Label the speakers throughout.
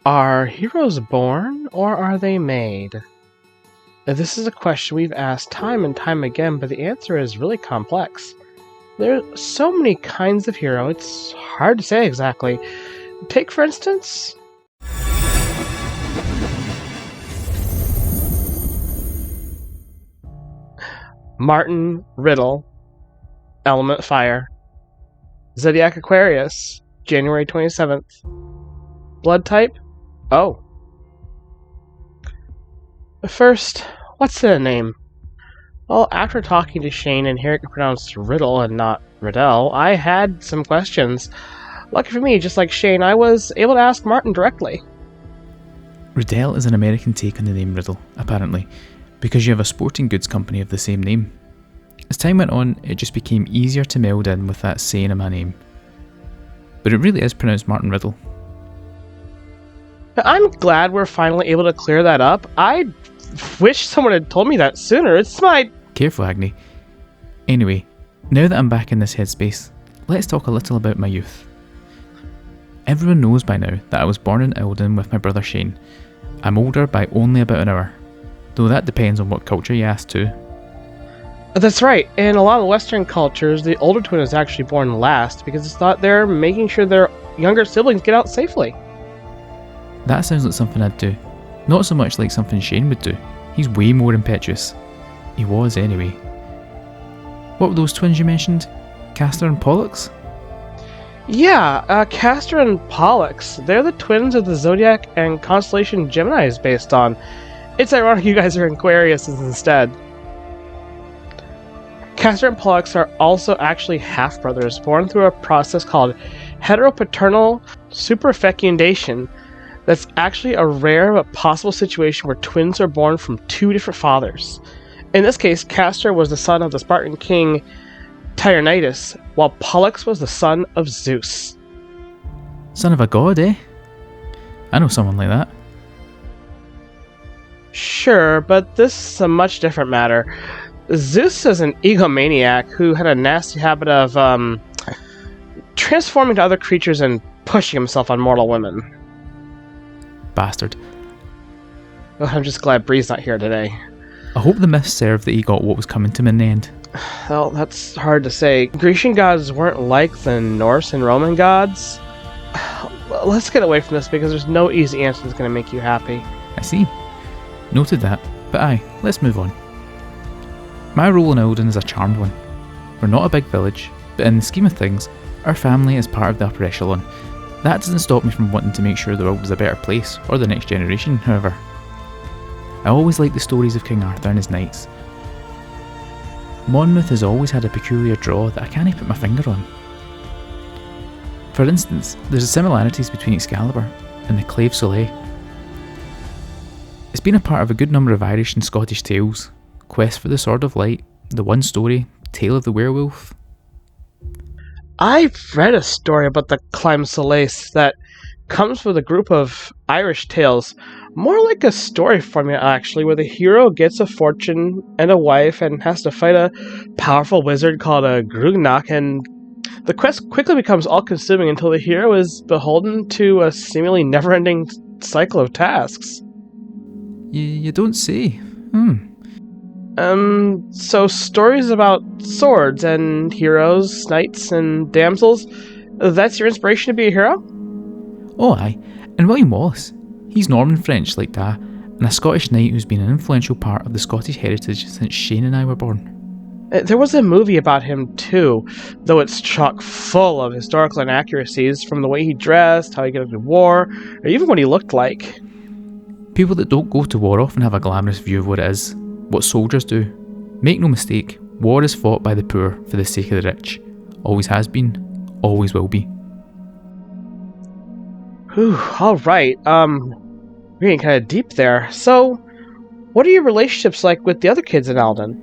Speaker 1: Are heroes born, or are they made? This is a question we've asked time and time again, but the answer is really complex. There are so many kinds of hero, it's hard to say exactly. Take, for instance, Martin Riddle, Element Fire. Zodiac Aquarius, January 27th. Blood type? O. First, what's in a name? Well, after talking to Shane and hearing it pronounced Riddle and not Riddell, I had some questions. Lucky for me, just like Shane, I was able to ask Martin directly.
Speaker 2: Riddell is an American take on the name Riddle, apparently, because you have a sporting goods company of the same name. As time went on, it just became easier to meld in with that saying in my name. But it really is pronounced Martin Riddle.
Speaker 1: I'm glad we're finally able to clear that up. I wish someone had told me that sooner. It's my...
Speaker 2: Careful, Agni. Anyway, now that I'm back in this headspace, let's talk a little about my youth. Everyone knows by now that I was born in Eldon with my brother Shane. I'm older by only about an hour, though that depends on what culture you ask too.
Speaker 1: That's right. In a lot of Western cultures, the older twin is actually born last because it's thought they're making sure their younger siblings get out safely.
Speaker 2: That sounds like something I'd do. Not so much like something Shane would do. He's way more impetuous. He was anyway. What were those twins you mentioned? Castor and Pollux?
Speaker 1: Yeah, Castor and Pollux. They're the twins of the zodiac and constellation Gemini is based on. It's ironic you guys are Aquarius instead. Castor and Pollux are also actually half-brothers, born through a process called heteropaternal superfecundation. That's actually a rare but possible situation where twins are born from two different fathers. In this case, Castor was the son of the Spartan king Tyrannitis, while Pollux was the son of Zeus.
Speaker 2: Son of a god, eh? I know someone like that.
Speaker 1: Sure, but this is a much different matter. Zeus is an egomaniac who had a nasty habit of, transforming to other creatures and pushing himself on mortal women.
Speaker 2: Bastard.
Speaker 1: Well, I'm just glad Bree's not here today.
Speaker 2: I hope the myth served that he got what was coming to him in the end.
Speaker 1: Well, that's hard to say. Grecian gods weren't like the Norse and Roman gods. Let's get away from this because there's no easy answer that's going to make you happy.
Speaker 2: I see. Noted that. But aye, let's move on. My role in Eldon is a charmed one. We're not a big village, but in the scheme of things, our family is part of the upper echelon. That doesn't stop me from wanting to make sure the world is a better place, or the next generation, however. I always liked the stories of King Arthur and his knights. Monmouth has always had a peculiar draw that I can't put my finger on. For instance, there's similarities between Excalibur and the Clave Soleil. It's been a part of a good number of Irish and Scottish tales. Quest for the Sword of Light, The One Story, Tale of the Werewolf.
Speaker 1: I've read a story about the Clave Soleil that comes with a group of Irish tales. More like a story formula, actually, where the hero gets a fortune and a wife and has to fight a powerful wizard called a Grugnak, and the quest quickly becomes all-consuming until the hero is beholden to a seemingly never-ending cycle of tasks.
Speaker 2: You don't say.
Speaker 1: So stories about swords and heroes, knights and damsels, that's your inspiration to be a hero?
Speaker 2: Oh aye, and William Wallace. He's Norman French like that, and a Scottish knight who's been an influential part of the Scottish heritage since Shane and I were born.
Speaker 1: There was a movie about him too, though it's chock full of historical inaccuracies, from the way he dressed, how he got into war, or even what he looked like.
Speaker 2: People that don't go to war often have a glamorous view of what it is, what soldiers do. Make no mistake, war is fought by the poor for the sake of the rich. Always has been, always will be.
Speaker 1: Whew, alright, we're getting kind of deep there. So, what are your relationships like with the other kids in Eldon?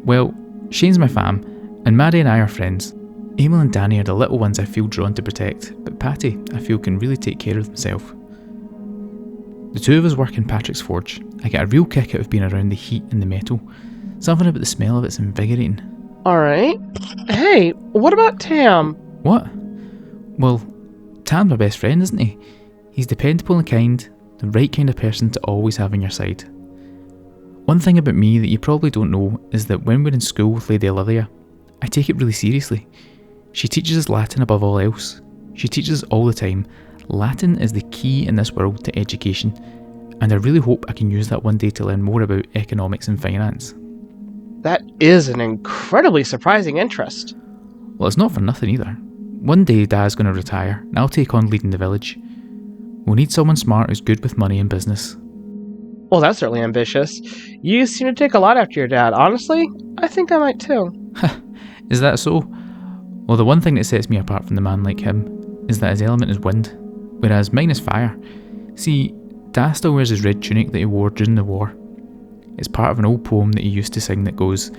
Speaker 2: Well, Shane's my fam, and Maddie and I are friends. Emil and Danny are the little ones I feel drawn to protect, but Patty, I feel, can really take care of himself. The two of us work in Patrick's forge. I get a real kick out of being around the heat and the metal. Something about the smell of it's invigorating.
Speaker 1: Alright. Hey, what about Tam?
Speaker 2: What? Well, Tam's my best friend, isn't he? He's dependable and kind, the right kind of person to always have on your side. One thing about me that you probably don't know is that when we're in school with Lady Olivia, I take it really seriously. She teaches us Latin above all else. She teaches us all the time. Latin is the key in this world to education, and I really hope I can use that one day to learn more about economics and finance.
Speaker 1: That is an incredibly surprising interest.
Speaker 2: Well, it's not for nothing either. One day Dad's going to retire, and I'll take on leading the village. We'll need someone smart who's good with money and business.
Speaker 1: Well, that's certainly ambitious. You seem to take a lot after your dad. Honestly, I think I might too.
Speaker 2: Is that so? Well, the one thing that sets me apart from the man like him is that his element is wind, whereas mine is fire. See, Dad still wears his red tunic that he wore during the war. It's part of an old poem that he used to sing that goes,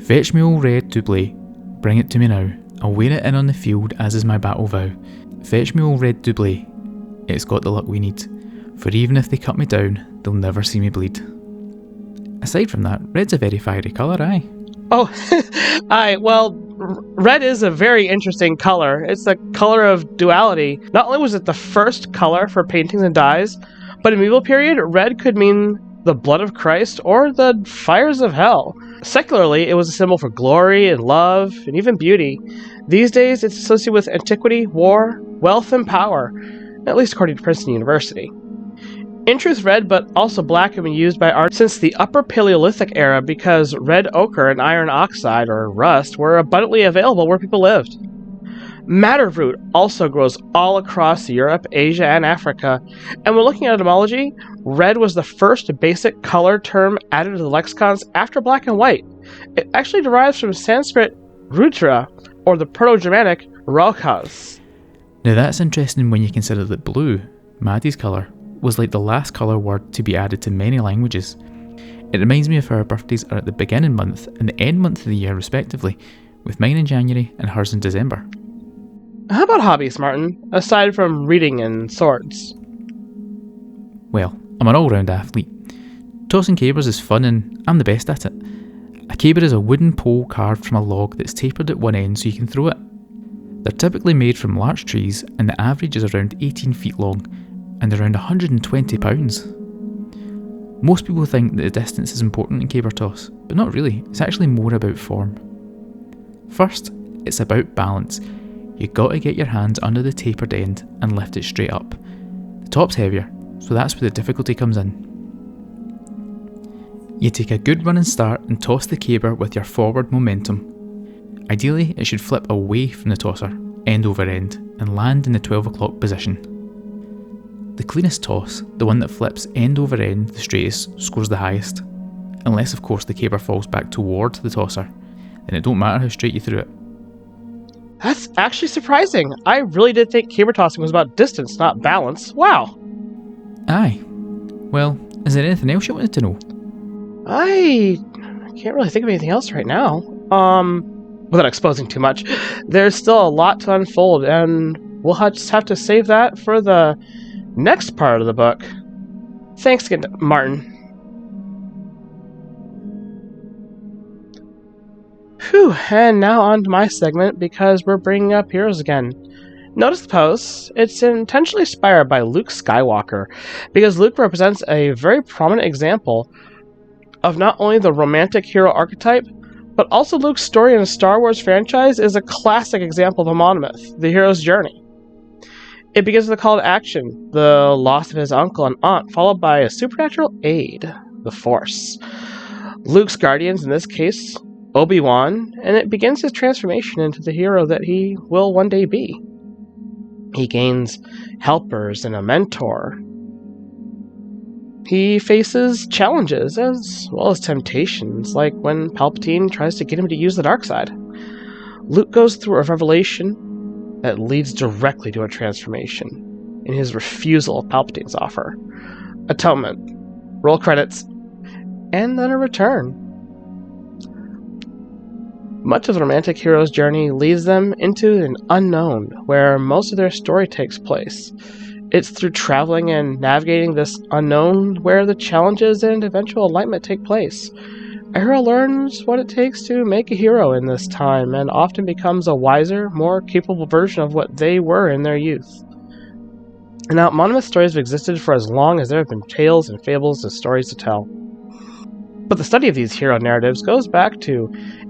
Speaker 2: "Fetch me old red doublet, bring it to me now. I'll wear it in on the field as is my battle vow. Fetch me old red doublet, it's got the luck we need. For even if they cut me down, they'll never see me bleed." Aside from that, red's a very fiery colour, aye.
Speaker 1: Oh, red is a very interesting color. It's the color of duality. Not only was it the first color for paintings and dyes, but in medieval period, red could mean the blood of Christ or the fires of hell. Secularly, it was a symbol for glory and love and even beauty. These days, it's associated with antiquity, war, wealth, and power, at least according to Princeton University. In truth, red, but also black, have been used by art since the Upper Paleolithic era because red ochre and iron oxide, or rust, were abundantly available where people lived. Madder root also grows all across Europe, Asia, and Africa, and when looking at etymology, red was the first basic color term added to the lexicons after black and white. It actually derives from Sanskrit rutra, or the Proto-Germanic rojas.
Speaker 2: Now that's interesting when you consider that blue, Maddie's colour, was like the last colour word to be added to many languages. It reminds me of how our birthdays are at the beginning month and the end month of the year respectively, with mine in January and hers in December.
Speaker 1: How about hobbies, Martin, aside from reading and swords?
Speaker 2: Well, I'm an all-round athlete. Tossing cabers is fun and I'm the best at it. A caber is a wooden pole carved from a log that's tapered at one end so you can throw it. They're typically made from larch trees and the average is around 18 feet long and around 120 pounds. Most people think that the distance is important in caber toss, but not really. It's actually more about form. First, it's about balance. You've got to get your hands under the tapered end and lift it straight up. The top's heavier, so that's where the difficulty comes in. You take a good running start and toss the caber with your forward momentum. Ideally, it should flip away from the tosser, end over end, and land in the 12 o'clock position. The cleanest toss, the one that flips end over end the straightest, scores the highest. Unless of course the caber falls back toward the tosser, then it don't matter how straight you threw it.
Speaker 1: That's actually surprising. I really did think caber tossing was about distance, not balance. Wow.
Speaker 2: Aye. Well, is there anything else you wanted to know?
Speaker 1: I can't really think of anything else right now. Without exposing too much. There's still a lot to unfold, and we'll just have to save that for the next part of the book. Thanks again, Martin. Whew, and now on to my segment, because we're bringing up heroes again. Notice the pose. It's intentionally inspired by Luke Skywalker, because Luke represents a very prominent example of not only the romantic hero archetype, but also Luke's story in the Star Wars franchise is a classic example of a monomyth, the hero's journey. It begins with a call to action, the loss of his uncle and aunt, followed by a supernatural aid, the Force. Luke's guardians, in this case, Obi-Wan, and it begins his transformation into the hero that he will one day be. He gains helpers and a mentor. He faces challenges as well as temptations, like when Palpatine tries to get him to use the dark side. Luke goes through a revelation that leads directly to a transformation in his refusal of Palpatine's offer. Atonement, roll credits, and then a return. Much of the romantic hero's journey leads them into an unknown, where most of their story takes place. It's through traveling and navigating this unknown where the challenges and eventual enlightenment take place. A hero learns what it takes to make a hero in this time, and often becomes a wiser, more capable version of what they were in their youth. Now, monomyth stories have existed for as long as there have been tales and fables and stories to tell. But the study of these hero narratives goes back to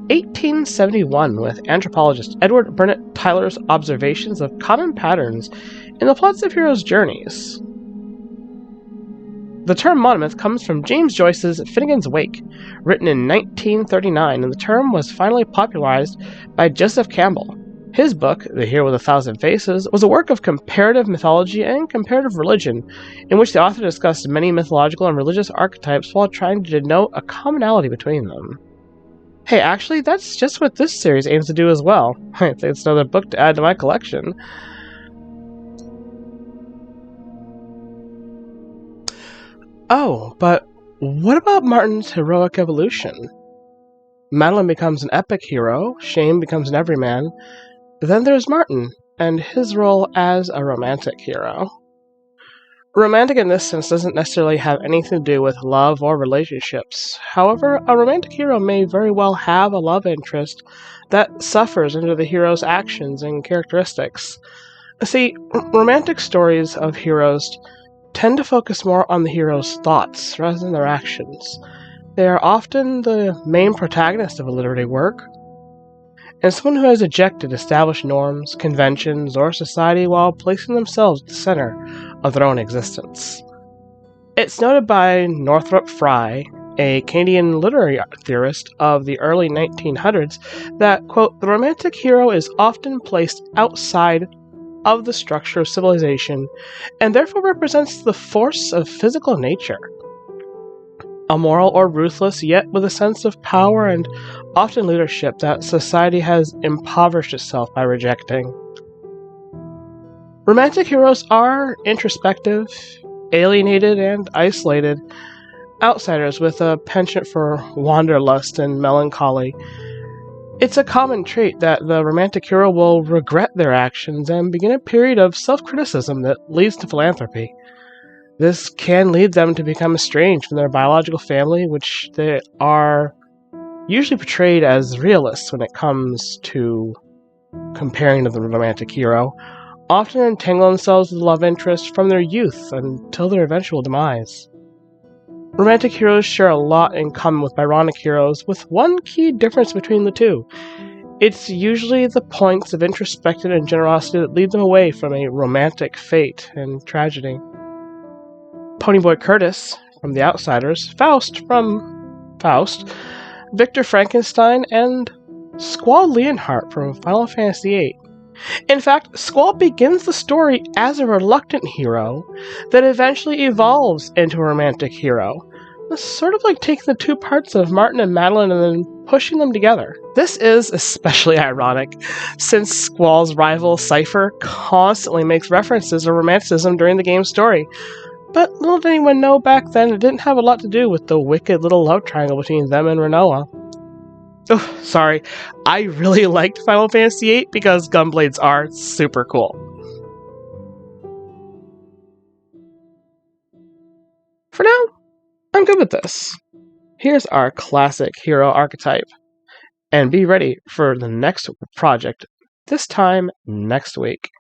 Speaker 1: 1871 with anthropologist Edward Burnett Tyler's observations of common patterns in the plots of heroes' journeys. The term monomyth comes from James Joyce's Finnegan's Wake, written in 1939, and the term was finally popularized by Joseph Campbell. His book, The Hero with a Thousand Faces, was a work of comparative mythology and comparative religion, in which the author discussed many mythological and religious archetypes while trying to denote a commonality between them. Hey, actually, that's just what this series aims to do as well. I think it's another book to add to my collection. Oh, but what about Martin's heroic evolution? Madeline becomes an epic hero, Shane becomes an everyman, then there's Martin, and his role as a romantic hero. Romantic in this sense doesn't necessarily have anything to do with love or relationships. However, a romantic hero may very well have a love interest that suffers under the hero's actions and characteristics. See, romantic stories of heroes tend to focus more on the hero's thoughts rather than their actions. They are often the main protagonist of a literary work, and someone who has ejected established norms, conventions, or society while placing themselves at the center of their own existence. It's noted by Northrop Frye, a Canadian literary theorist of the early 1900s, that, quote, the romantic hero is often placed outside of the structure of civilization and therefore represents the force of physical nature. Immoral or ruthless, yet with a sense of power and often leadership that society has impoverished itself by rejecting. Romantic heroes are introspective, alienated, and isolated outsiders with a penchant for wanderlust and melancholy. It's a common trait that the romantic hero will regret their actions and begin a period of self-criticism that leads to philanthropy. This can lead them to become estranged from their biological family, which they are usually portrayed as realists when it comes to comparing to the romantic hero, often entangle themselves with the love interest from their youth until their eventual demise. Romantic heroes share a lot in common with Byronic heroes, with one key difference between the two. It's usually the points of introspection and generosity that lead them away from a romantic fate and tragedy. Ponyboy Curtis from The Outsiders, Faust from Faust, Victor Frankenstein, and Squall Leonhardt from Final Fantasy VIII. In fact, Squall begins the story as a reluctant hero that eventually evolves into a romantic hero. It's sort of like taking the two parts of Martin and Madeline and then pushing them together. This is especially ironic, since Squall's rival Cypher constantly makes references to romanticism during the game's story. But little did anyone know back then it didn't have a lot to do with the wicked little love triangle between them and Renoa. Oh, sorry. I really liked Final Fantasy VIII because gunblades are super cool. For now, I'm good with this. Here's our classic hero archetype. And be ready for the next project, this time next week.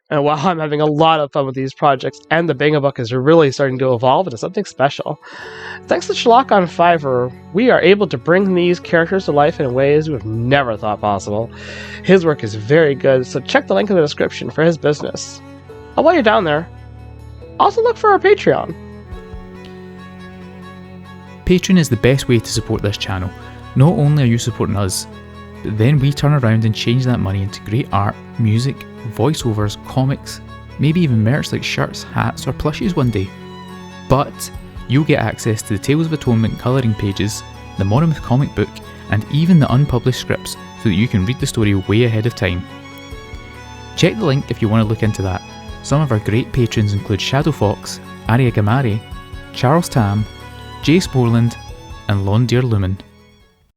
Speaker 1: And while I'm having a lot of fun with these projects, and the Bingo Book is really starting to evolve into something special, thanks to Schlock on Fiverr, we are able to bring these characters to life in ways we've never thought possible. His work is very good, so check the link in the description for his business. And while you're down there, also look for our Patreon.
Speaker 2: Patreon is the best way to support this channel. Not only are you supporting us, but then we turn around and change that money into great art, music, voiceovers, comics, maybe even merch like shirts, hats or plushies one day. But you'll get access to the Tales of Atonement colouring pages, the Monomyth comic book, and even the unpublished scripts so that you can read the story way ahead of time. Check the link if you want to look into that. Some of our great patrons include Shadow Fox, Aria Gamari, Charles Tam, Jace Borland, and Londear Lumen.